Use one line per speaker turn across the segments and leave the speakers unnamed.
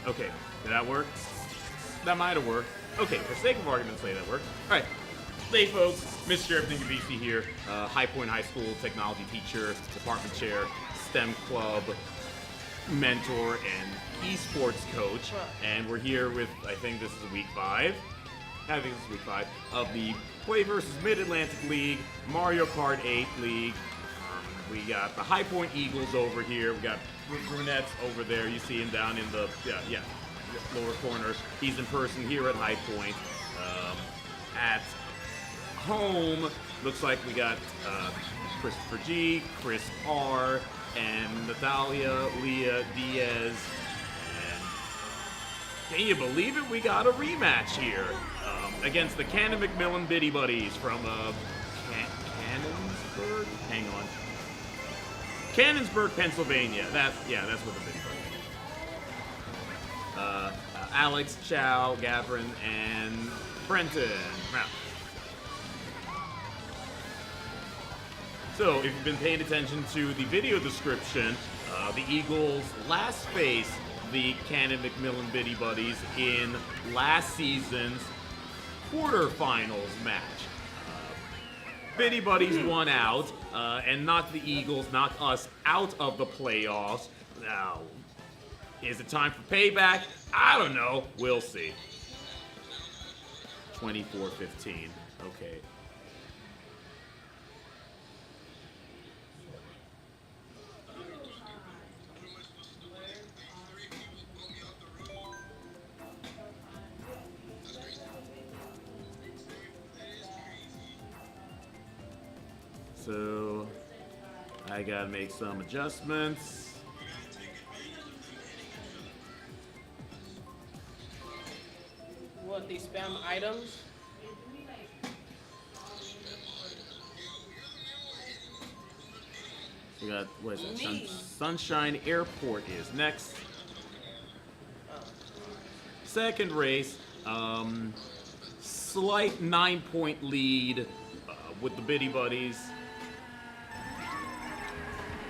Okay, did that work? That might have worked. Okay, for sake of argument's sake, that worked. All right. Hey folks, Mr. Everything UBC here, High Point High School technology teacher, department chair, STEM club mentor, and esports coach. And we're here with, I think this is week 5. I think this is week 5 of the Play versus Mid-Atlantic League, Mario Kart 8 League. We got the High Point Eagles over here. We got Brunettes over there. You see him down in the lower corner. He's in person here at High Point. At home, looks like we got Christopher G, Chris R, and Natalia, Leah, Diaz. And can you believe it? We got a rematch here against the Canon-McMillan Biddybuddies from Cannonsburg? Hang on. Cannonsburg, Pennsylvania. That's what the Biddybuddies. Alex, Chow, Gavin, and Brenton. Now, so, if you've been paying attention to the video description, the Eagles last faced the Canon-McMillan Biddybuddies in last season's quarterfinals match. Biddybuddies won out and knocked the Eagles, knocked us out of the playoffs. Now, is it time for payback? I don't know. We'll see. 24-15. Okay. So, I gotta make some adjustments.
What, these spam items?
We got, what is it? Sunshine Airport is next. Second race, slight 9-point lead with the Biddybuddies.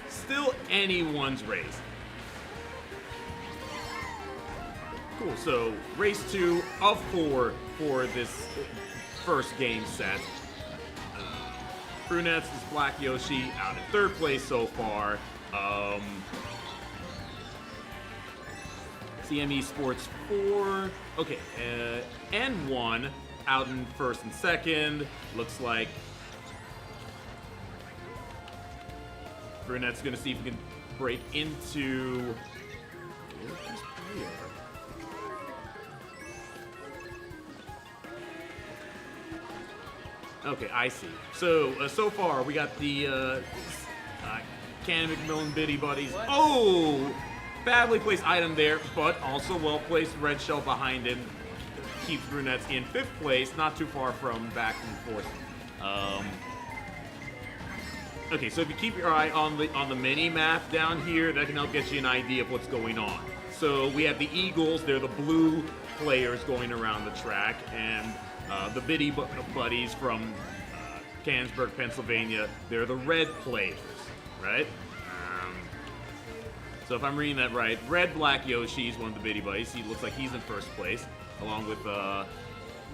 Still anyone's race. Cool, so race 2 of 4 for this first game set. Brunettes is Black Yoshi out in 3rd place so far. CME Sports 4. Okay, N1 out in 1st and 2nd. Looks like Brunette's gonna see if he can break into. Okay, I see. So, so far, we got the Canon-McMillan Biddybuddies. Oh! Badly placed item there, but also well-placed red shell behind him. Keeps Brunettes in 5th place, not too far from back and forth. Okay, so if you keep your eye on the mini-map down here, that can help get you an idea of what's going on. So, we have the Eagles, they're the blue players going around the track, and the Biddybuddies from Canonsburg, Pennsylvania, they're the red players, right? So if I'm reading that right, Red Black Yoshi is one of the Biddybuddies. He looks like he's in 1st place, along with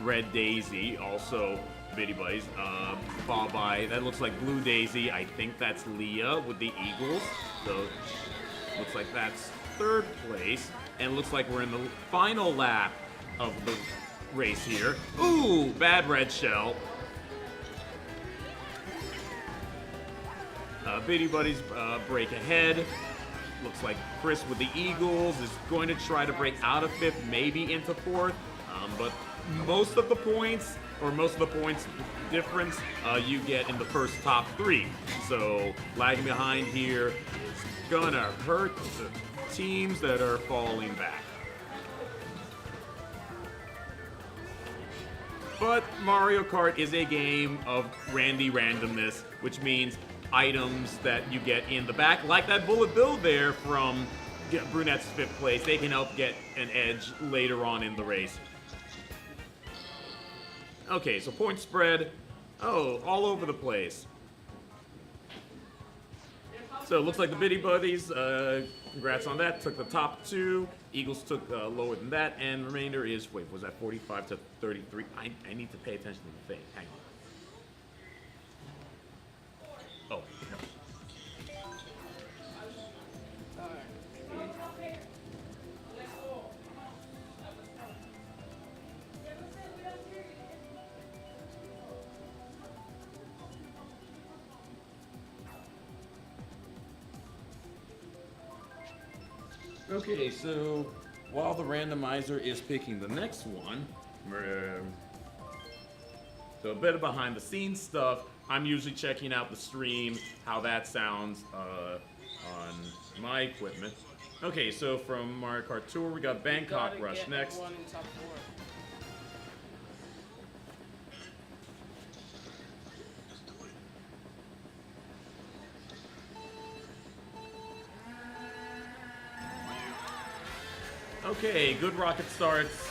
Red Daisy, also Biddybuddies. Followed by, that looks like Blue Daisy. I think that's Leah with the Eagles. So looks like that's 3rd place. And it looks like we're in the final lap of the race here. Ooh, bad red shell. Biddybuddies break ahead. Looks like Chris with the Eagles is going to try to break out of 5th, maybe into 4th. But most of the points difference you get in the first top 3. So lagging behind here is gonna hurt the teams that are falling back. But Mario Kart is a game of randomness, which means items that you get in the back, like that bullet bill there from Brunette's 5th place, they can help get an edge later on in the race. Okay, so point spread, all over the place. So it looks like the Biddybuddies, congrats on that, took the top 2. Eagles took lower than that, and remainder is, wait, was that 45 to 33? I need to pay attention to the thing. Hang on. Oh, no. Okay, so while the randomizer is picking the next one, so a bit of behind the scenes stuff. I'm usually checking out the stream, how that sounds on my equipment. Okay, so from Mario Kart Tour, we got Bangkok Rush next. Okay, good rocket starts.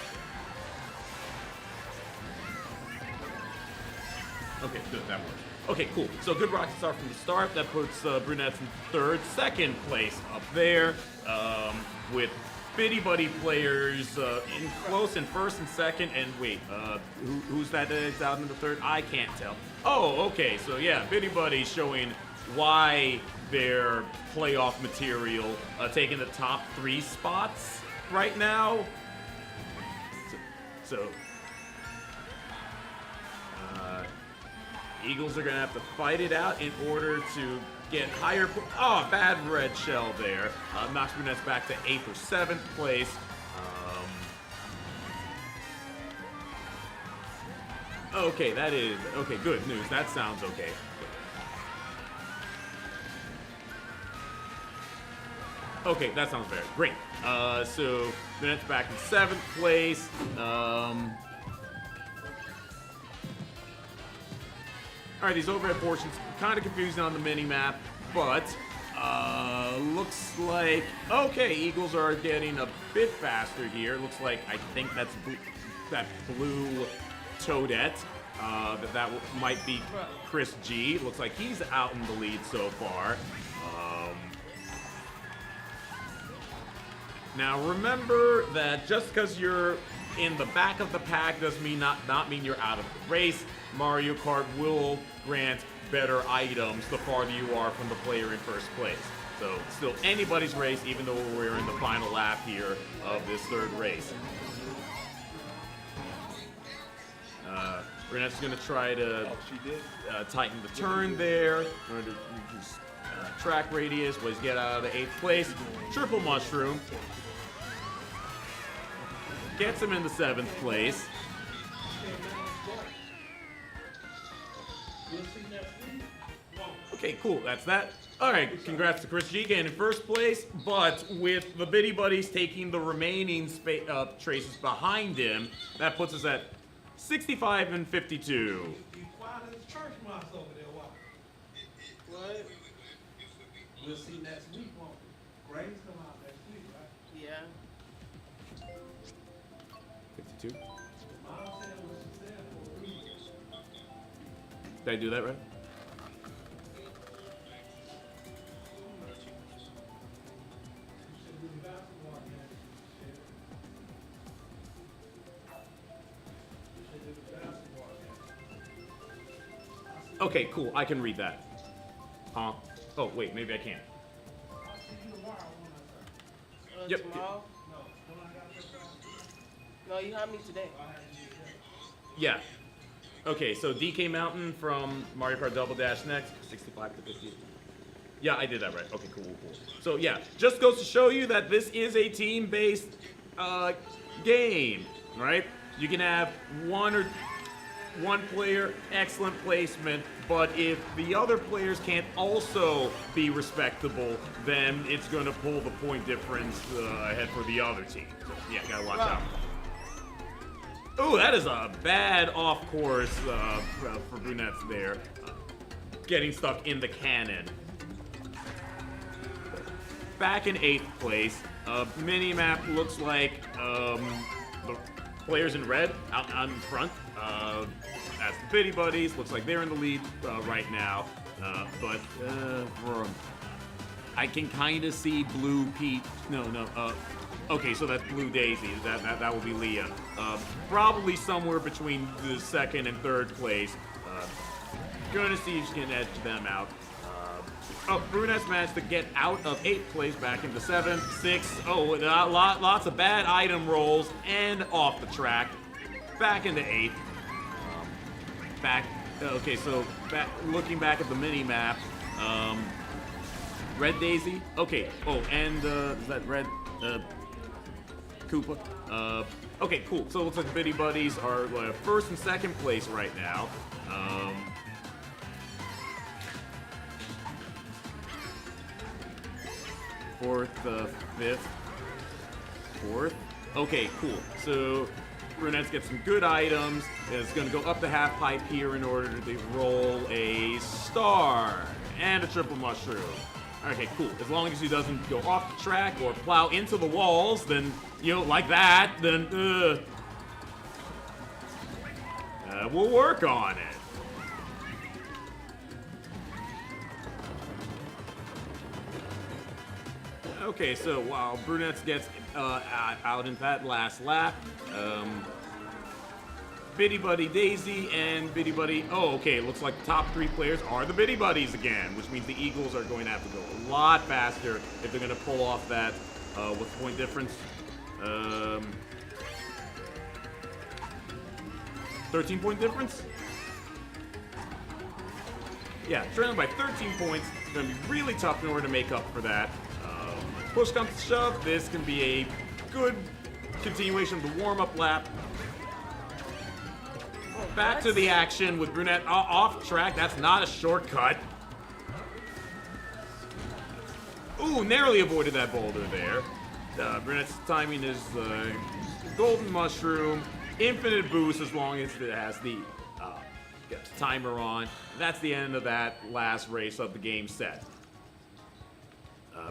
Okay, good, that works. Okay, cool. So good rocket start from the start. That puts Brunettes in third. Second place up there, with Biddybuddy players in close in first and second. And wait, who's that is out in the third? I can't tell. Oh, okay. So yeah, Biddybuddy showing why their playoff material, taking the top 3 spots right now. So Eagles are gonna have to fight it out in order to get higher. Oh, bad red shell there. Knocks Brunettes back to 8th or 7th place. Okay, that is okay. Good news. That sounds okay. Okay, that sounds fair. Great. So Brunettes back in 7th place. All right, these overhead portions kind of confusing on the mini map, but looks like okay. Eagles are getting a bit faster here. Looks like I think that's that blue Toadette. That might be Chris G. Looks like he's out in the lead so far. Now remember that just because you're in the back of the pack doesn't mean not mean you're out of the race. Mario Kart will grant better items the farther you are from the player in first place. So still anybody's race, even though we're in the final lap here of this third race. Renette's going to try to tighten the turn there. Track radius was get out of the 8th place. Triple mushroom. Gets him in the 7th place. Okay, cool. That's that. All right, congrats to Chris G getting in first place, but with the Biddybuddies taking the remaining traces behind him, that puts us at 65 and 52.
You quiet as a church mouse over there, what? We'll see next week, won't we? Grades come out next week, right?
Yeah.
52.
Mom said what she said for a reason.
Did I do that right?
You should do the basketball again. You should do the basketball again.
Okay, cool. I can read that. Huh? Oh, wait, maybe I can't.
I'll see you tomorrow when I start.
Yep.
Tomorrow?
No, when I got this basketball,
No, you have me today.
I had to do that.
Yeah. Okay, so DK Mountain from Mario Kart Double Dash next, 65 to 50. Yeah, I did that right. Okay, cool. So yeah, just goes to show you that this is a team-based game, right? You can have one player, excellent placement, but if the other players can't also be respectable, then it's going to pull the point difference ahead for the other team. So yeah, gotta watch out. Ooh, that is a bad off-course for Brunettes there. Getting stuck in the cannon. Back in 8th place. Mini-map looks like the players in red out in front. That's the Biddybuddies. Looks like they're in the lead right now. But I can kind of see Blue Pete. No. Okay, so that's Blue Daisy. That will be Leah. Probably somewhere between the second and third place. Gonna see if she can edge them out. Brunette's managed to get out of 8th place back into 7th, 6th. Oh, lots of bad item rolls and off the track. Back into 8th. Okay, so looking back at the mini map. Red Daisy. Okay. Oh, and is that Red Koopa? Okay, cool. So it looks like Biddybuddies are 1st and 2nd place right now. 4th, 5th, 4th. Okay, cool. So Brunettes get some good items. It's going to go up the half pipe here in order to roll a star and a triple mushroom. Okay, cool. As long as he doesn't go off the track or plow into the walls, then, you know, like that, then, we'll work on it. Okay, so while Brunettes gets out in that last lap, Biddybuddy Daisy and Biddybuddy. Oh, okay. Looks like the top 3 players are the Biddybuddies again, which means the Eagles are going to have to go a lot faster if they're going to pull off that. What's the point difference? 13-point difference? Yeah, trailing by 13 points. It's going to be really tough in order to make up for that. Push comes to shove. This can be a good continuation of the warm-up lap. Back to the action with Brunette off track. That's not a shortcut. Ooh, narrowly avoided that boulder there. Brunette's timing is golden mushroom, infinite boost as long as it has the timer on. That's the end of that last race of the game set.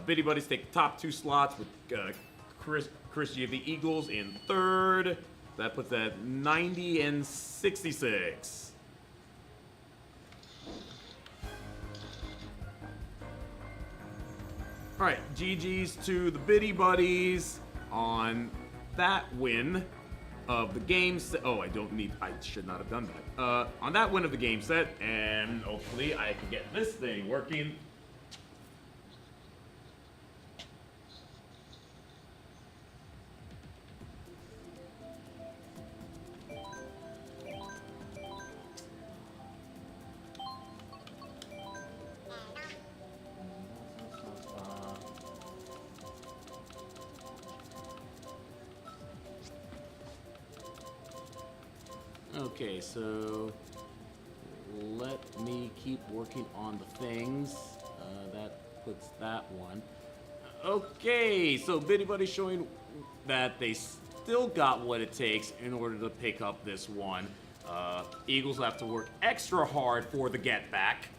Biddybuddies take the top 2 slots with Christie of the Eagles in 3rd. That puts that 90 and 66. All right, GG's to the Biddybuddies on that win of the game set. Oh, I should not have done that. On that win of the game set, and hopefully I can get this thing working. Okay, so let me keep working on the things. That puts that one. Okay, so Biddybuddy's showing that they still got what it takes in order to pick up this one. Eagles have to work extra hard for the get back.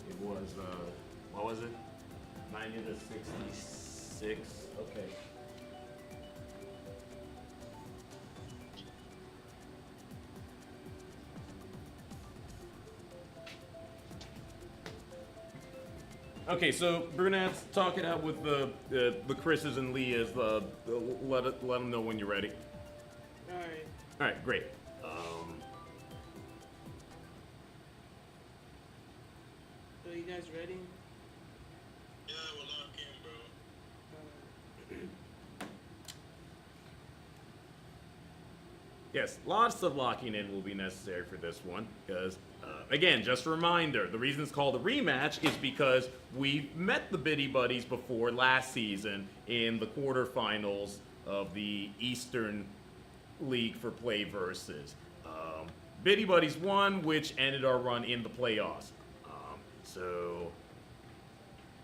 It was, what was it? 90 to 66. Okay. Okay, so Brunette's talk it out with the Chris's and Leah's. Let them know when you're ready.
All right.
All right, great.
So you guys ready?
Yeah, we're locked in, bro.
Yes, lots of locking in will be necessary for this one, because, again, just a reminder, the reason it's called a rematch is because we met the Biddybuddies before last season in the quarterfinals of the Eastern League for Play Versus. Biddybuddies won, which ended our run in the playoffs. So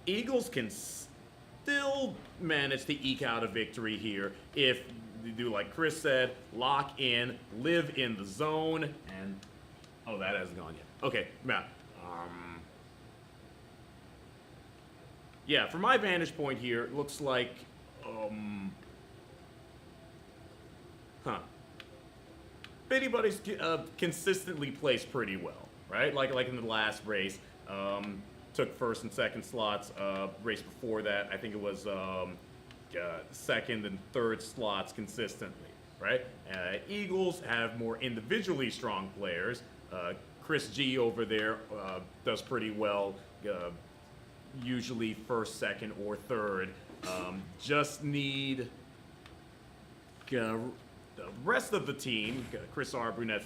Eagles can still manage to eke out a victory here if they do like Chris said, lock in, live in the zone, and oh, that hasn't gone yet. Okay, Matt. Yeah, from my vantage point here, it looks like Biddybuddies consistently plays pretty well. right? Like in the last race, took first and second slots. Race before that, I think it was second and third slots consistently, right? Eagles have more individually strong players. Chris G over there does pretty well, usually first, second, or third. Just need the rest of the team, Chris R, Brunette,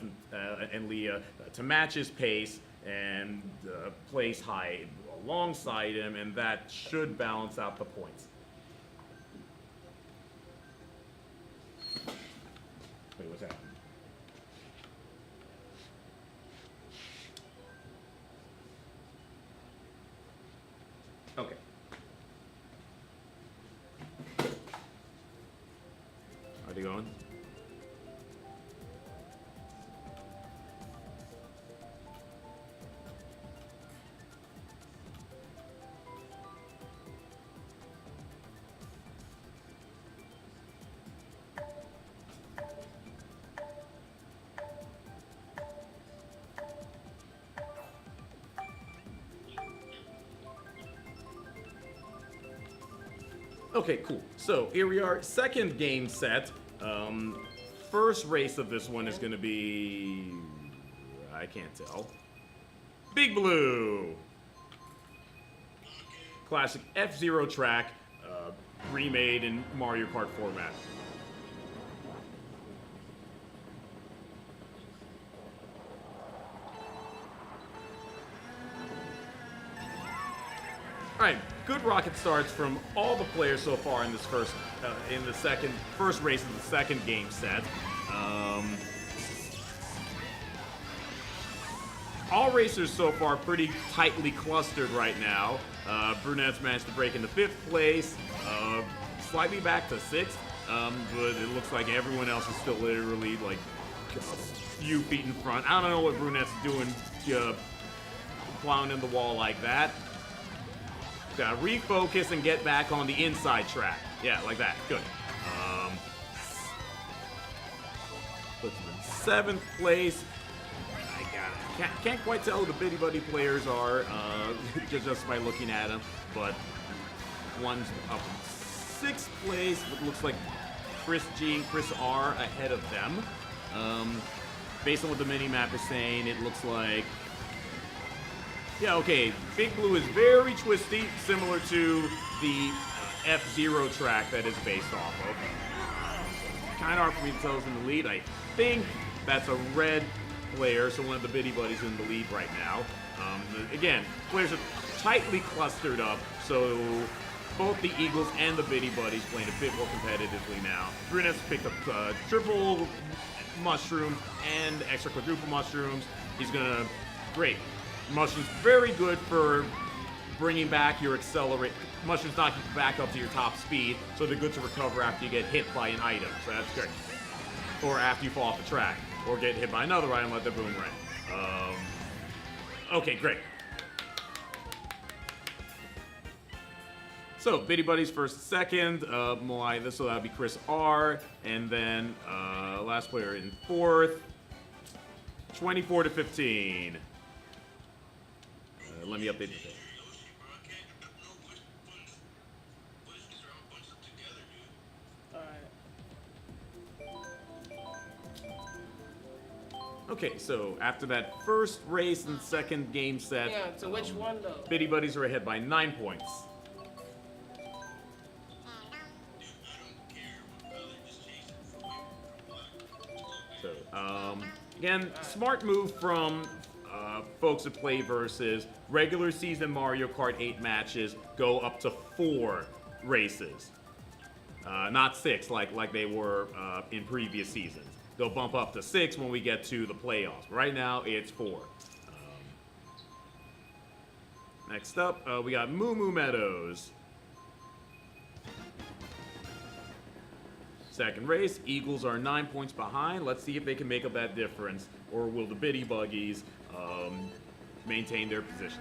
and Leah, to match his pace and place high alongside him, and that should balance out the points. Wait, what's happening? Okay. Are they going? Okay, cool. So here we are, second game set. First race of this one is going to be, I can't tell. Big Blue. Classic F-Zero track, remade in Mario Kart format. All right, good rocket starts from all the players so far in this first race of the second game set. All racers so far pretty tightly clustered right now. Brunette's managed to break into 5th place, slightly back to 6th, but it looks like everyone else is still literally like a few feet in front. I don't know what Brunette's doing, plowing in the wall like that. Gotta refocus and get back on the inside track. Yeah, like that. Good. Puts him in 7th place. Can't quite tell who the Biddybuddy players are just by looking at them, but one's up in 6th place. It looks like Chris G and Chris R ahead of them. Based on what the mini-map is saying, it looks like... Yeah, okay, Big Blue is very twisty, similar to the F-Zero track that is based off of. Kind of hard for me to tell who's in the lead. I think that's a red player, so one of the Biddybuddies in the lead right now. Again, players are tightly clustered up, so both the Eagles and the Biddybuddies playing a bit more competitively now. Brunette's picked up triple mushrooms and extra quadruple mushrooms. He's gonna... Great. Mushrooms very good for bringing back your accelerate. Mushrooms knock you back up to your top speed, so they're good to recover after you get hit by an item. So that's great. Or after you fall off the track, or get hit by another item like the boomerang. Okay, great. So Biddybuddies first, second. Moai, so that'll be Chris R, and then last player in 4th. 24 to 15. Let me update the thing. Okay, so after that first race and second game set,
Yeah, so which one though?
Biddybuddies are ahead by 9 points. So, again, smart move from folks that play versus regular season Mario Kart 8 matches go up to 4 races. Not 6 like they were in previous seasons. They'll bump up to 6 when we get to the playoffs. Right now, it's 4. Next up, we got Moo Moo Meadows. Second race, Eagles are 9 points behind. Let's see if they can make up that difference, or will the Biddybuddies maintain their position.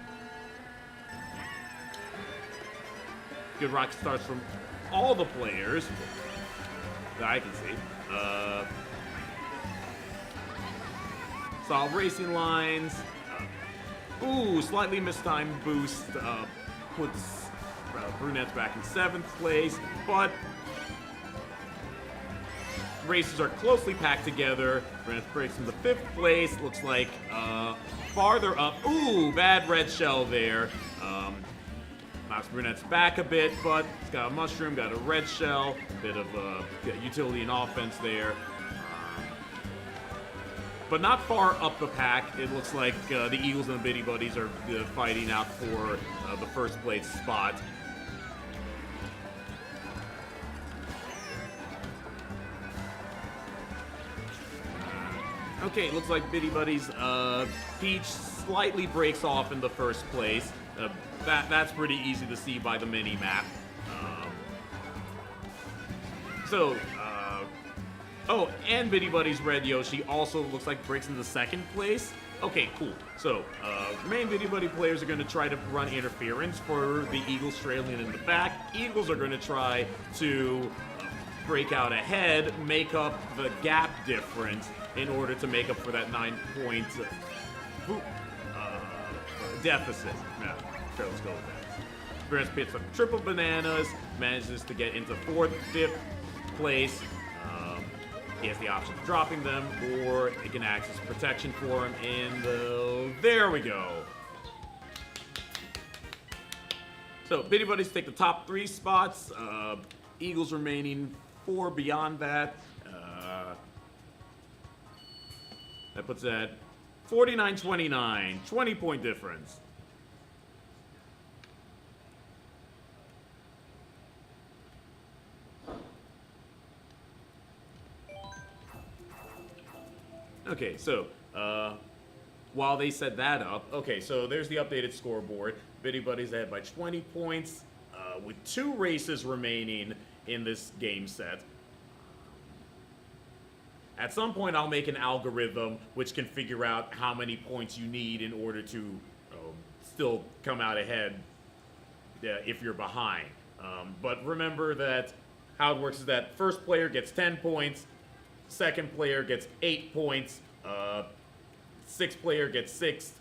Good rocket starts from all the players that I can see. Solid racing lines, Ooh, slightly mistimed boost puts Brunettes back in 7th place, but races are closely packed together. Brunettes breaks into 5th place. Looks like farther up. Ooh, bad red shell there. Knocks Brunettes back a bit, but it's got a mushroom, got a red shell, bit of utility and offense there. But not far up the pack. It looks like the Eagles and the Biddybuddies are fighting out for the first place spot. Okay, looks like Biddybuddies. Peach slightly breaks off in the first place. That's pretty easy to see by the mini map. Oh, and Biddybuddies Red Yoshi also looks like breaks into 2nd place. Okay, cool. So, main Biddybuddy players are going to try to run interference for the Eagles trailing in the back. Eagles are going to try to break out ahead, make up the gap difference in order to make up for that 9-point deficit. Yeah, sure, let's go with that. Brunettes picks up triple bananas, manages to get into 4th, 5th place. He has the option of dropping them, or it can act as protection for him in the... There we go. So, Biddybuddies take the top 3 spots. Eagles remaining 4 beyond that. That puts at 49-29, 20-point difference. Okay, so, while they set that up, okay, so there's the updated scoreboard. Biddybuddies ahead by 20 points, with 2 races remaining in this game set. At some point, I'll make an algorithm which can figure out how many points you need in order to still come out ahead if you're behind. But remember that how it works is that first player gets 10 points, second player gets 8 points, 6th player gets 6,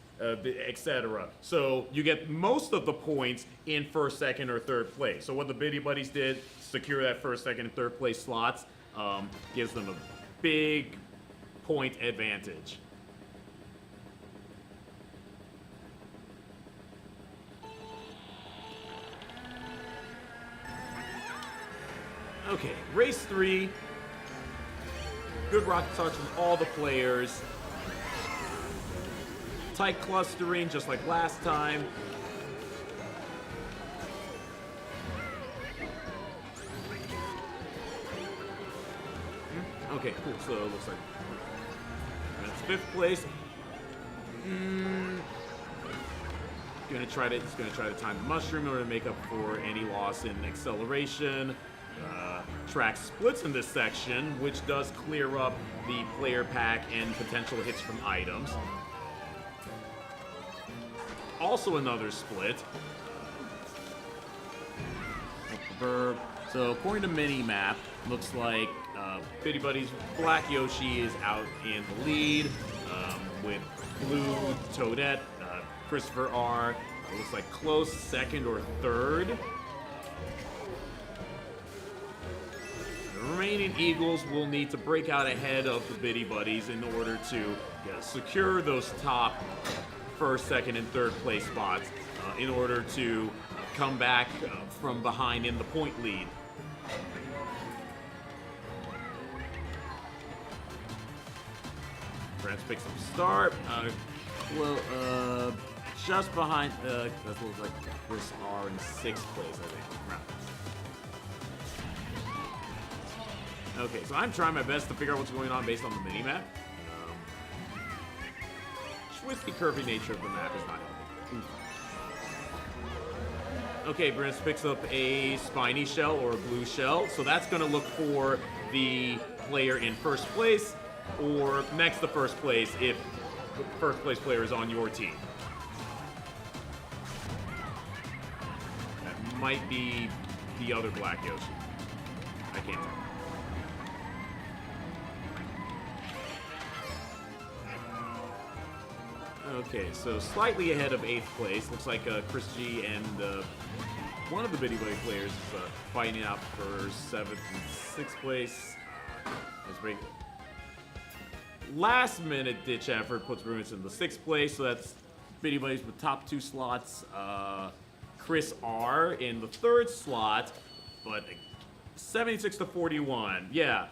etc. So you get most of the points in 1st, 2nd, or 3rd place. So what the Biddybuddies did, secure that 1st, 2nd, and 3rd place slots, gives them a big point advantage. Okay, race 3. Good rocket touch from all the players. Tight clustering, just like last time. Okay, cool. So it looks like that's 5th place. It's gonna try to time the mushroom in order to make up for any loss in acceleration. Track splits in this section, which does clear up the player pack and potential hits from items. Also another split. Verb. So according to mini-map, looks like Biddybuddies Black Yoshi is out in the lead with Blue Toadette, Christopher R. Looks like close 2nd or 3rd. The remaining Eagles will need to break out ahead of the Biddybuddies in order to secure those top 1st, 2nd, and 3rd place spots in order to come back from behind in the point lead. France picks up start. Just behind. That looks like Chris R in 6th place, I think. Okay, so I'm trying my best to figure out what's going on based on the mini-map. Twisty, curvy nature of the map is not helping. Okay, Brunettes picks up a spiny shell or a blue shell, so that's going to look for the player in 1st place or next to 1st place if the 1st place player is on your team. That might be the other Black Yoshi. I can't tell. Okay, so slightly ahead of 8th place. Looks like Chris G and one of the Biddybuddy players is fighting out for 7th and 6th place. It's very last minute ditch effort puts Bruins in the 6th place, so that's Biddybuddies with top 2 slots. Chris R in the 3rd slot, but 76 to 41. Yeah.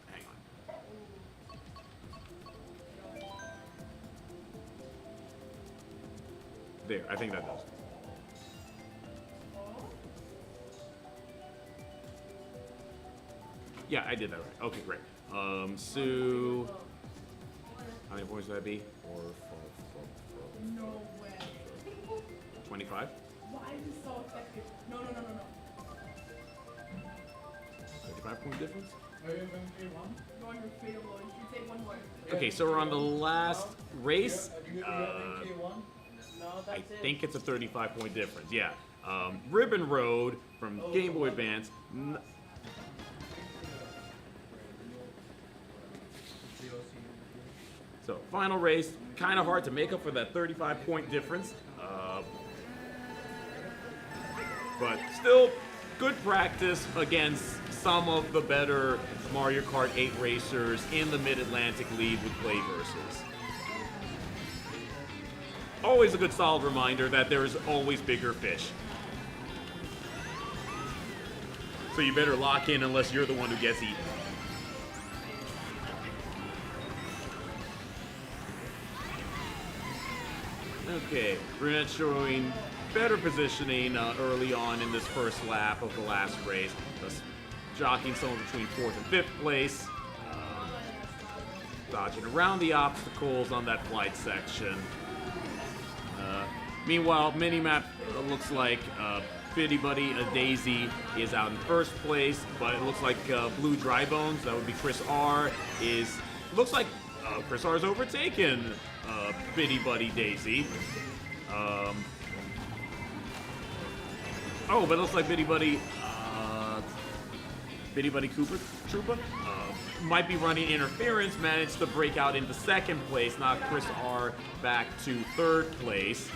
Hang on. There, I think that does. Yeah, I did that right. Okay, great. So how many points would that be? 4, 4, 4, 4.
No way.
25?
Why is it so effective? No.
35-point difference?
You're on your favorable. You take one more.
Okay, so we're on the last race.
No, that's
I
it.
think it's a 35-point difference. Yeah. Ribbon Road from Game Boy Advance. So, final race. Kind of hard to make up for that 35-point difference. But still, good practice against some of the better Mario Kart 8 racers in the Mid-Atlantic League with play versus. Always a good solid reminder that there is always bigger fish. So you better lock in unless you're the one who gets eaten. Okay, Brunette showing better positioning early on in this first lap of the last race. Just jockeying somewhere between 4th and 5th place. Dodging around the obstacles on that flight section. Meanwhile, minimap looks like Biddybuddy Daisy is out in 1st place, but it looks like Blue Dry Bones, that would be Chris R, looks like Chris R is overtaken Biddybuddy Daisy. But it looks like Biddybuddy Cooper Troopa might be running interference, managed to break out into 2nd place, knock Chris R back to 3rd place.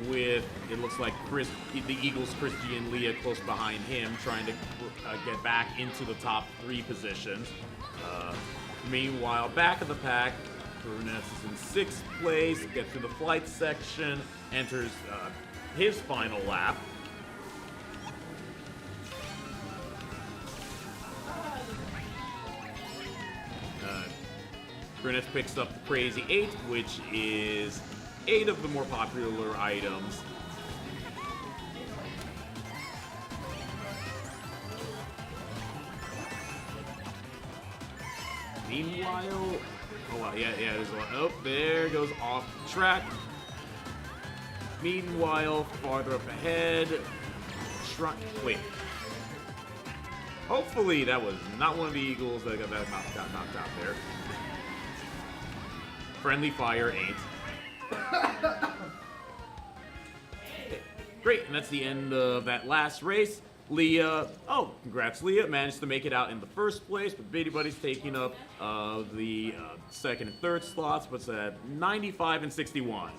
With, it looks like the Eagles, Chris G and Leah close behind him, trying to get back into the top 3 positions. Meanwhile, back of the pack, Brunette is in 6th place, gets through the flight section, enters his final lap. Brunette picks up the Crazy 8, which is 8 of the more popular items. Meanwhile, there's one. Oh, there goes off track. Meanwhile, farther up ahead, wait. Hopefully that was not one of the Eagles that got knocked out there. Friendly fire ain't. Great, and that's the end of that last race. Leah, congrats Leah, managed to make it out in the 1st place, but Biddybuddies taking up the 2nd and 3rd slots, but it's at 95 and 61.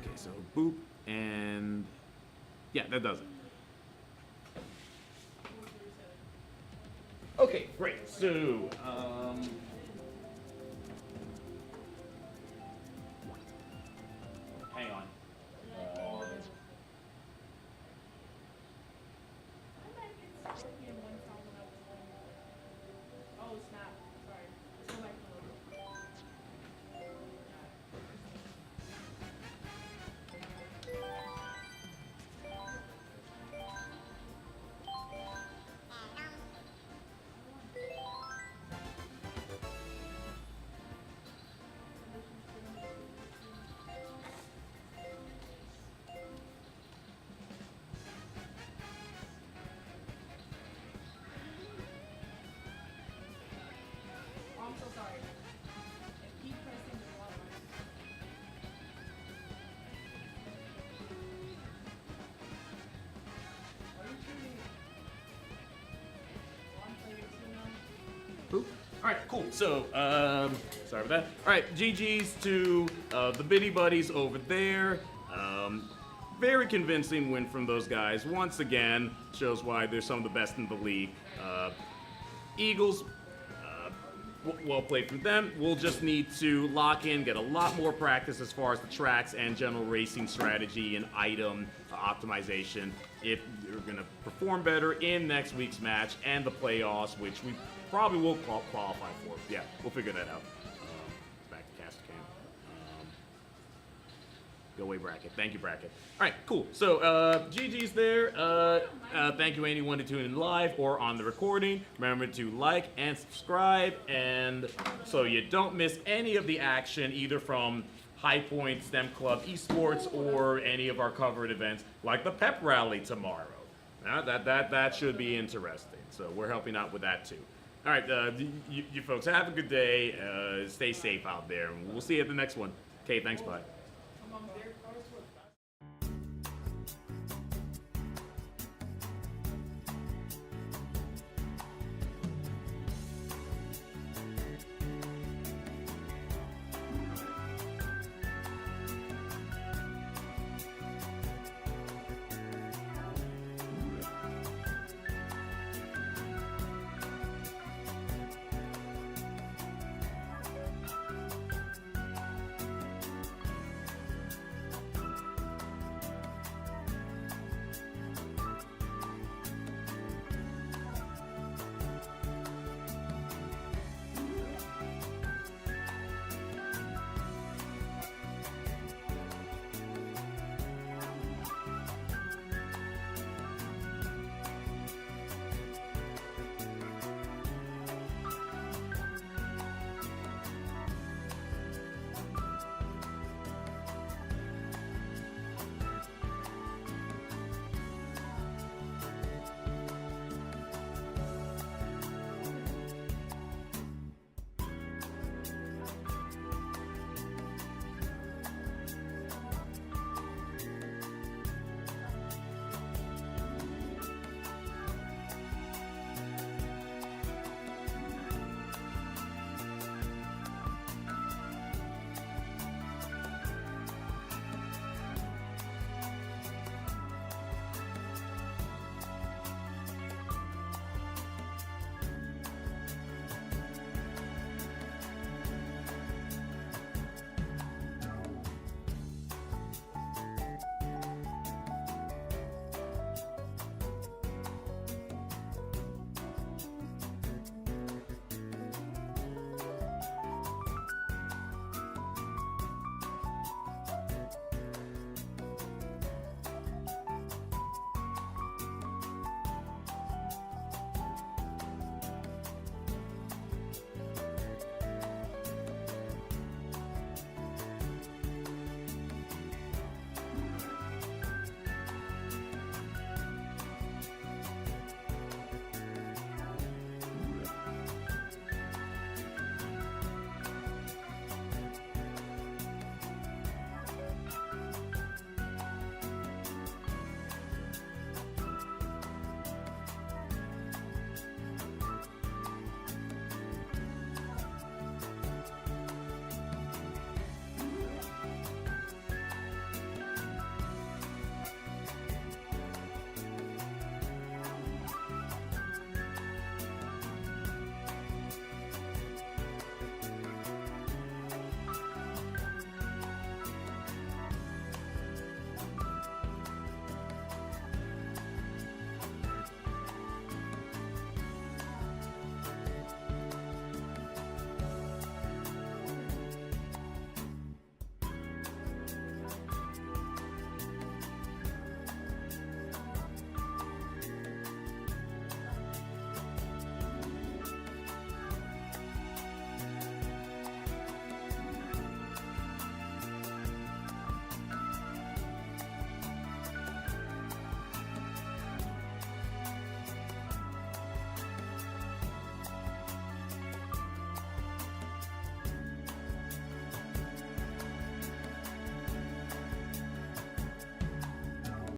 Okay, so boop, and yeah, that does it. Okay, great. So, hang on.
Oh, snap. Sorry. Let's go back a little bit.
All right, cool. So, sorry about that. All right, GG's to the Biddybuddies over there. Very convincing win from those guys. Once again, shows why they're some of the best in the league. Eagles, well played from them. We'll just need to lock in, get a lot more practice as far as the tracks and general racing strategy and item optimization if you're going to perform better in next week's match and the playoffs, which we probably will qualify for. Yeah, we'll figure that out. Back to cast cam. Go away, bracket. Thank you, bracket. All right, cool. So GG's there. Thank you anyone to tune in live or on the recording. Remember to like and subscribe, and so you don't miss any of the action either from High Point, STEM Club, Esports, or any of our covered events like the Pep Rally tomorrow. That should be interesting. So we're helping out with that too. All right, you folks have a good day. Stay safe out there. We'll see you at the next one. Okay, thanks. Bye.